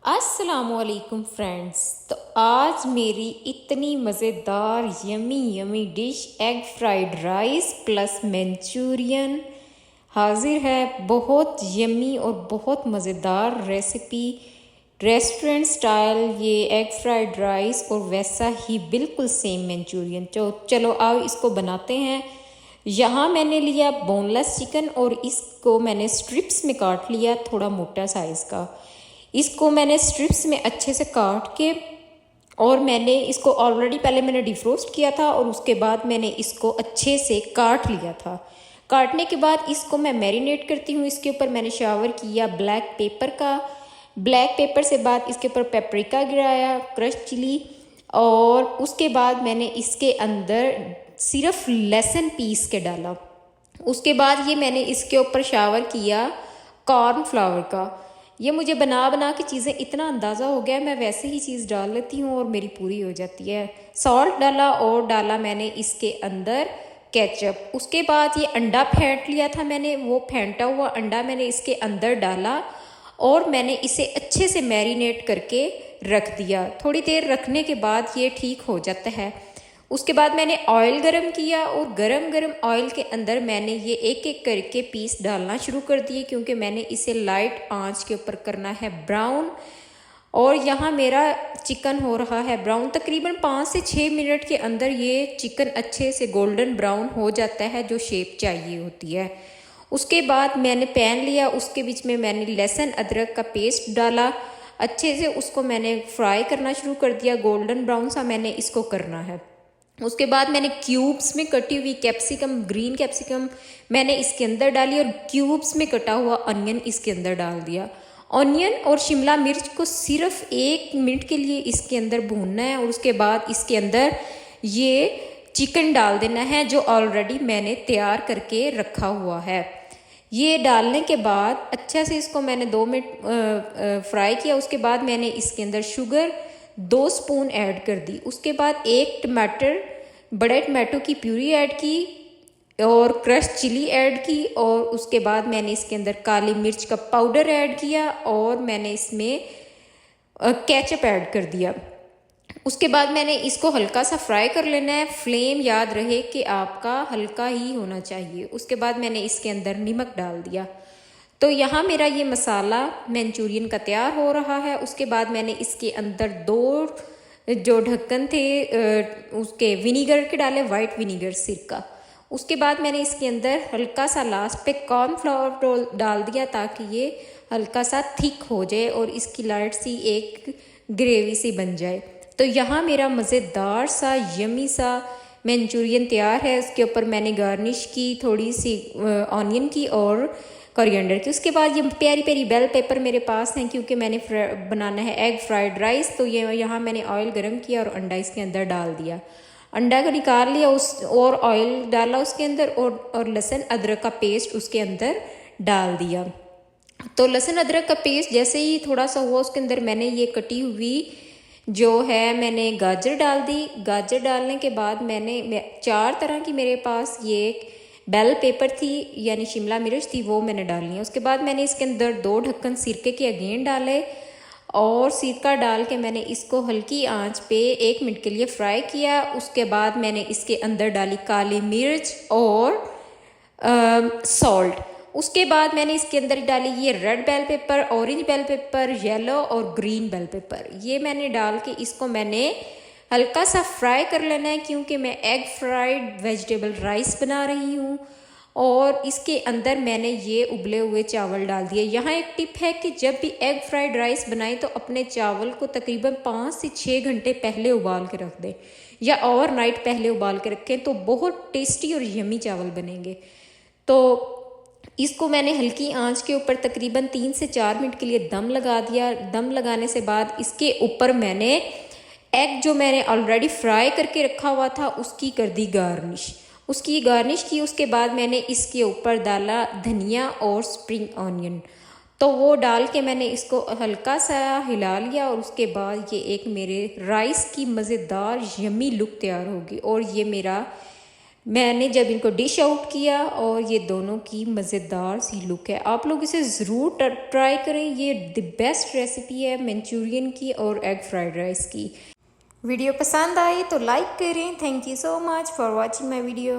अस्सलामुअलैकुम फ्रेंड्स। तो आज मेरी इतनी मज़ेदार yummy yummy dish egg fried rice plus Manchurian हाजिर है। बहुत यमी और बहुत मज़ेदार रेसिपी, रेस्टोरेंट स्टाइल ये एग फ्राइड राइस और वैसा ही बिल्कुल सेम मंचूरियन। तो चलो आओ इसको बनाते हैं। यहाँ मैंने लिया बोनलेस चिकन और इसको मैंने स्ट्रिप्स में काट लिया, थोड़ा मोटा साइज़ का। इसको मैंने स्ट्रिप्स में अच्छे से काट के और मैंने इसको ऑलरेडी पहले मैंने डिफ्रोस्ट किया था और उसके बाद मैंने इसको अच्छे से काट लिया था। काटने के बाद इसको मैं मैरिनेट करती हूँ। इसके ऊपर मैंने शावर किया ब्लैक पेपर का। ब्लैक पेपर से बाद इसके ऊपर पेपरिका गिराया, क्रश चिली, और उसके बाद मैंने इसके अंदर सिर्फ लहसुन पीस के डाला। उसके बाद ये मैंने इसके ऊपर शावर किया कॉर्न फ्लावर का। ये मुझे बना बना के चीज़ें इतना अंदाज़ा हो गया, मैं वैसे ही चीज़ डाल लेती हूँ और मेरी पूरी हो जाती है। सॉल्ट डाला और डाला मैंने इसके अंदर केचप। उसके बाद ये अंडा फेंट लिया था मैंने, वो फेंटा हुआ अंडा मैंने इसके अंदर डाला और मैंने इसे अच्छे से मैरिनेट करके रख दिया। थोड़ी देर रखने के बाद ये ठीक हो जाता है। उसके बाद मैंने ऑयल गरम किया और गरम गरम ऑयल के अंदर मैंने ये एक एक करके पीस डालना शुरू कर दिए, क्योंकि मैंने इसे लाइट आंच के ऊपर करना है ब्राउन। और यहाँ मेरा चिकन हो रहा है ब्राउन। तकरीबन 5 से 6 मिनट के अंदर ये चिकन अच्छे से गोल्डन ब्राउन हो जाता है, जो शेप चाहिए होती है। उसके बाद मैंने पैन लिया, उसके बीच में मैंने लहसुन अदरक का पेस्ट डाला, अच्छे से उसको मैंने फ्राई करना शुरू कर दिया। गोल्डन ब्राउन सा मैंने इसको करना है। उसके बाद मैंने क्यूब्स में कटी हुई कैप्सिकम, ग्रीन कैप्सिकम मैंने इसके अंदर डाली और क्यूब्स में कटा हुआ अनियन इसके अंदर डाल दिया। अनियन और शिमला मिर्च को सिर्फ 1 मिनट के लिए इसके अंदर भूनना है और उसके बाद इसके अंदर ये चिकन डाल देना है जो ऑलरेडी मैंने तैयार करके रखा हुआ है। ये डालने के बाद अच्छा से इसको मैंने 2 मिनट फ्राई किया। उसके बाद मैंने इसके अंदर शुगर 2 स्पून ऐड कर दी। उसके बाद 1 टमाटर, बड़े टमाटो की प्यूरी ऐड की और क्रश चिली ऐड की और उसके बाद मैंने इसके अंदर काली मिर्च का पाउडर ऐड किया और मैंने इसमें केचप ऐड कर दिया। उसके बाद मैंने इसको हल्का सा फ्राई कर लेना है। फ्लेम याद रहे कि आपका हल्का ही होना चाहिए। उसके बाद मैंने इसके अंदर नमक डाल दिया। तो यहाँ मेरा ये मसाला मंचूरियन का तैयार हो रहा है। उसके बाद मैंने इसके अंदर 2 जो ढक्कन थे उसके विनीगर के डाले, वाइट विनीगर सिरका। उसके बाद मैंने इसके अंदर हल्का सा लास्ट पे कॉर्नफ्लावर डाल दिया ताकि ये हल्का सा थिक हो जाए और इसकी लाइट सी एक ग्रेवी सी बन जाए। तो यहाँ मेरा मज़ेदार सा यमी सा मंचूरियन तैयार है। उसके ऊपर मैंने गार्निश की थोड़ी सी ऑनियन की और कोरिएंडर की। उसके बाद ये प्यारी प्यारी बेल पेपर मेरे पास हैं, क्योंकि मैंने बनाना है एग फ्राइड राइस। तो ये यहाँ मैंने ऑयल गरम किया और अंडा इसके अंदर डाल दिया। अंडा को निकाल लिया उस और ऑयल डाला उसके अंदर और लहसुन अदरक का पेस्ट उसके अंदर डाल दिया। तो लहसुन अदरक का पेस्ट जैसे ही थोड़ा सा हुआ उसके अंदर मैंने ये कटी हुई जो है मैंने गाजर डाल दी। गाजर डालने के बाद मैंने 4 तरह की मेरे पास ये बेल पेपर थी यानी शिमला मिर्च थी, वो मैंने डालनी है। उसके बाद मैंने इसके अंदर 2 ढक्कन सिरके के अगेन डाले और सिरका डाल के मैंने इसको हल्की आंच पे 1 मिनट के लिए फ्राई किया। उसके बाद मैंने इसके अंदर डाली काली मिर्च और सॉल्ट। उसके बाद मैंने इसके अंदर डाली ये red bell pepper, orange bell pepper, yellow और ग्रीन बेल पेपर। ये मैंने डाल के इसको मैंने हल्का सा फ्राई कर लेना है, क्योंकि मैं एग फ्राइड वेजिटेबल राइस बना रही हूँ। और इसके अंदर मैंने ये उबले हुए चावल डाल दिए। यहाँ एक टिप है कि जब भी एग फ्राइड राइस बनाएं तो अपने चावल को तकरीबन 5 से 6 घंटे पहले उबाल के रख दें या ओवरनाइट पहले उबाल के रखें, तो बहुत टेस्टी और यमी चावल बनेंगे। तो इसको मैंने हल्की आंच के ऊपर तकरीबन 3 से 4 मिनट के लिए दम लगा दिया। दम लगाने से बाद इसके ऊपर मैंने एग जो मैंने ऑलरेडी फ्राई करके रखा हुआ था उसकी कर दी गार्निश। उसकी गार्निश की। उसके बाद मैंने इसके ऊपर डाला धनिया और स्प्रिंग ऑनियन। तो वो डाल के मैंने इसको हल्का सा हिला लिया और उसके बाद ये एक मेरे राइस की मज़ेदार यमी लुक तैयार होगी। और ये मेरा मैंने जब इनको डिश आउट किया और ये दोनों की मज़ेदार सी लुक है। आप लोग इसे ज़रूर ट्राई करें। ये द बेस्ट रेसिपी है मंचूरियन की और एग फ्राइड राइस की। वीडियो पसंद आई तो लाइक करें। Thank you so much for watching my video.